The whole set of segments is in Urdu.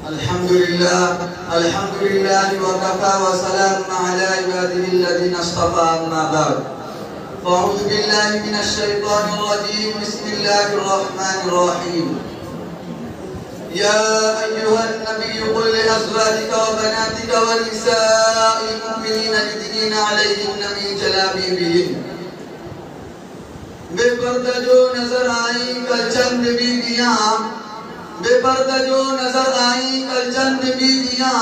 الحمد لله وكفى وسلام على عباده الذين اصطفى أما بعد فأعوذ بالله من الشيطان الرجيم بسم الله الرحمن الرحيم يا أيها النبي قل لأزواجك وبناتك ونساء المؤمنين يدنين عليهن من جلابيبهن بے پردہ جو نظر آئیں کل چند بیویاں بے پردہ جو نظر آئیں کل چند بیویاں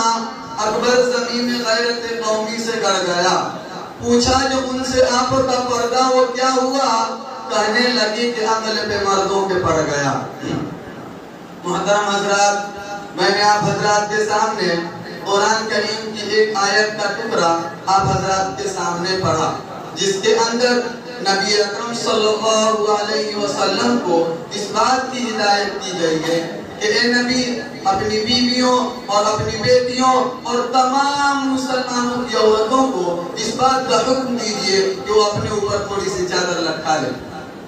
اکبر زمین غیرت قومی سے کر گیا پوچھا جو ان سے آپ کا پردہ وہ کیا ہوا کہنے لگی کہ عقل پہ مردوں کے پڑ گیا محترم حضرات میں نے آپ حضرات کے سامنے قرآن کریم کی ایک آیت کا ٹکڑا آپ حضرات کے سامنے پڑھا جس کے اندر نبی اکرم صلی اللہ علیہ وسلم کو اس بات کی ہدایت کی گئی ہے کہ اے نبی اپنی بیویوں اور اپنی بیٹیوں اور تمام مسلمانوں کی عورتوں کو اس بات کا حکم دیجئے کہ وہ اپنے اوپر تھوڑی سی چادر لٹکا لیں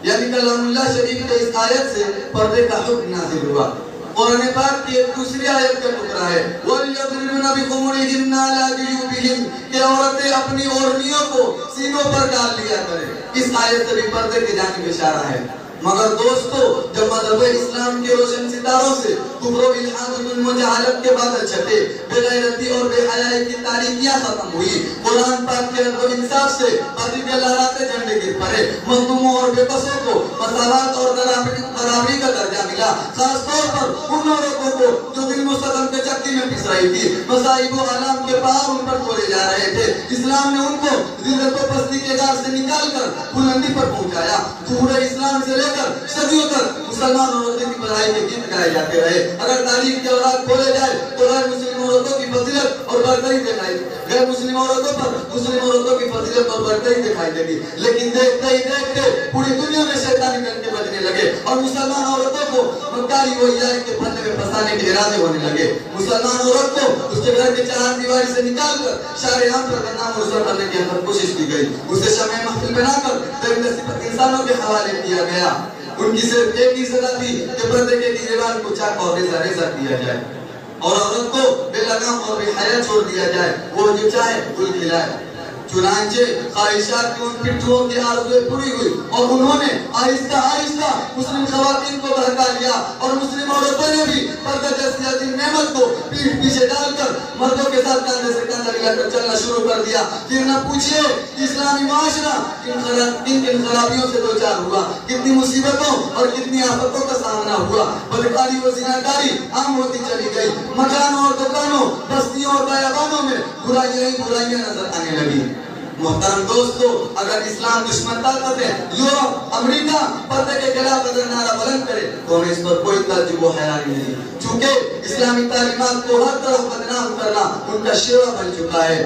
یعنی کلام اللہ شریف کے اس آیت سے پردے کا حکم نازل ہوا قرآن پاک کی ایک دوسری آیت کا ٹکڑا ہے وَلْيَضْرِبْنَ بِخُمُرِهِنَّ عَلَى جُيُوبِهِنَّ کہ عورتیں اپنی اوڑھنیوں کو سینوں پر ڈال لیا کریں اس آیت سے بھی پردے کی جانب اشارہ ہے مگر دوستو جب مذہب اسلام کے روشن ستاروں سے کفر و الحاد و ظلم و جہالت کے بادل چھٹے بے غیرتی اور بے حیائی کی تاریکیاں ختم ہوئی قرآن پاک کے عدل و انصاف سے پردے کے لہراتے جھنڈے گر پڑے مظلوموں اور بے بسوں کو مساوات اور برابری کا درجہ ملا خاص طور پر ان عورتوں کو جو ظلم و ستم کے چکی میں پس رہی تھی مصائب و آلام کے پہاڑ ان پر توڑے جا رہے تھے اسلام نے ان کو ذلت و پستی کے غار سے نکال کر بلندی پر پہنچایا ظہور اسلام سے لے کر صدیوں تک مسلمان عورتوں کی بھلائی کے گیت گائے جاتے رہے اگر تاریخ کے اوراق کھولے جائے تو غیر مسلم عورتوں کی فضیلت اور برتری دکھائی غیر مسلم عورتوں پر مسلم عورتوں کی فضیلت اور برتری دکھائی دے گی لیکن دیکھتے ہی دیکھتے پوری دنیا میں شیطانی ڈنکے بجنے لگے اور مسلمان عورتوں کو مکاری و ہجائی کے پھندے میں پھنسانے کے ارادے ہونے لگے مسلمان عورت کو اس کے گھر کے چہار دیواری سے نکال کر شارع عام پر بدنام و رسوا کرنے کی ہر کوشش کی گئی اسے شمع محفل بنا کر بے نصیب انسانوں کے حوالے کیا گیا ان کی صرف ایک ہی سزا تھی کہ پردے کے دیوار کو چاک اور ریزہ کیا جائے اور عورت کو بے لگام اور بے حیا چھوڑ دیا جائے وہ جو چاہے گل کھلائے چنانچہ خواہشات کی ان پٹھوں کی آرزویں پوری ہوئی اور انہوں نے آہستہ آہستہ مسلم خواتین کو بہکا لیا اور مسلم عورتوں نے بھی پردہ جیسی عظیم نعمت کو پیٹھ پیچھے ڈال کر مردوں کے ساتھ کاندھے سے کاندھا ملا کر چلنا شروع کر دیا پھر نہ پوچھئے اسلامی معاشرہ کن خرابیوں سے دوچار ہوا کتنی مصیبتوں اور کتنی آفتوں کا سامنا ہوا بدکاری و زناکاری عام ہوتی چلی گئی مکانوں اور دکانوں بستیوں اور بیابانوں میں برائیاں نظر آنے لگی محترم دوستو اگر اسلام دشمن طاقت ہے یورپ امریکہ پردے کے خلاف اگر نعرہ بلند کرے تو ہمیں اس پر کوئی تعجب و حیرانی نہیں چونکہ اسلامی تعلیمات کو ہر طرف بدنام کرنا ان کا شیوا بن چکا ہے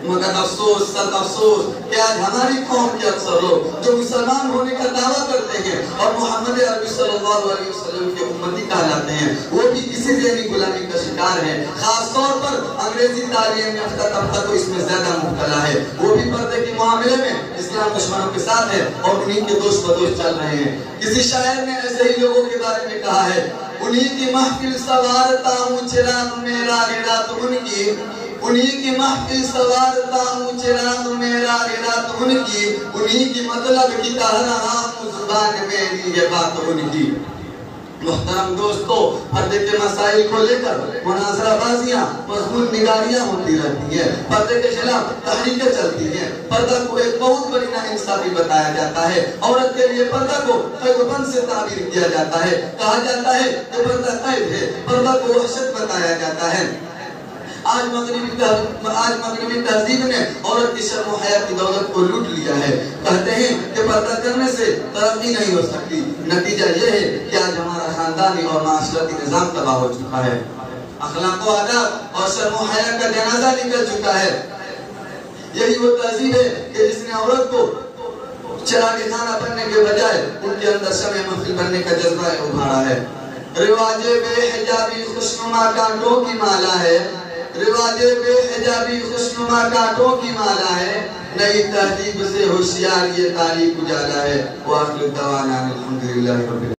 مگر افسوس سخت افسوس کہ آج ہماری قوم کے اکثر لوگ جو مسلمان ہونے کا دعویٰ کرتے ہیں اور محمد عربی صلی اللہ علیہ وسلم کے امتی کہلاتے ہیں وہ بھی اسی ذہنی غلامی کا شکار ہیں خاص طور پر انگریزی تعلیم یافتہ طبقہ تو اس میں زیادہ مبتلا ہے وہ بھی پردے کے معاملے میں اسلام دشمنوں کے ساتھ ہے اور انہیں کے دوست بدوش چل رہے ہیں کسی شاعر نے ایسے ہی لوگوں کے بارے میں کہا ہے انہیں کی محفل سوارتا ہوں چراغ میرا رات ان انہی کی محفل سوارتا ہوں چراغ میرا رات ان انہی کی مطلب کی کہہ رہا ہوں زبان میری یہ بات ان کی محترم دوستو پردے کے مسائل کو لے کر مناظرہ بازیاں مضمون نگاریاں ہوتی رہتی ہیں پردے کے خلاف تحریکیں چلتی ہیں پردہ کو ایک بہت بڑی ناانصافی بتایا جاتا ہے عورت کے لیے پردہ کو قیدبند سے تعبیر کیا جاتا ہے کہا جاتا ہے کہ پردہ قید ہے پردہ کو وحشت بتایا جاتا ہے آج مغربی تہذیب نے عورت کی شرم و حیا کی دولت کو لوٹ لیا ہے کہتے ہیں کہ پردہ کرنے سے ترقی نہیں ہو سکتی نتیجہ یہ ہے کہ آج ہمارا خاندانی اور معاشرتی نظام تباہ ہو چکا ہے اخلاق و آداب اور شرم و حیا کا جنازہ نکل چکا ہے یہی وہ تہذیب ہے کہ جس نے عورت کو چراغ خانہ بننے کے بجائے ان کے اندر شمع محفل بننے کا جذبہ ابھارا ہے رواج بے حجابی خوشنما کانٹوں کی مالا ہے رواج بے حجابی خوشنما کانٹوں کی مالا ہے نئی تہذیب سے ہوشیار یہ تاریخ اجالا ہے وآخر دعوانا الحمدللہ رب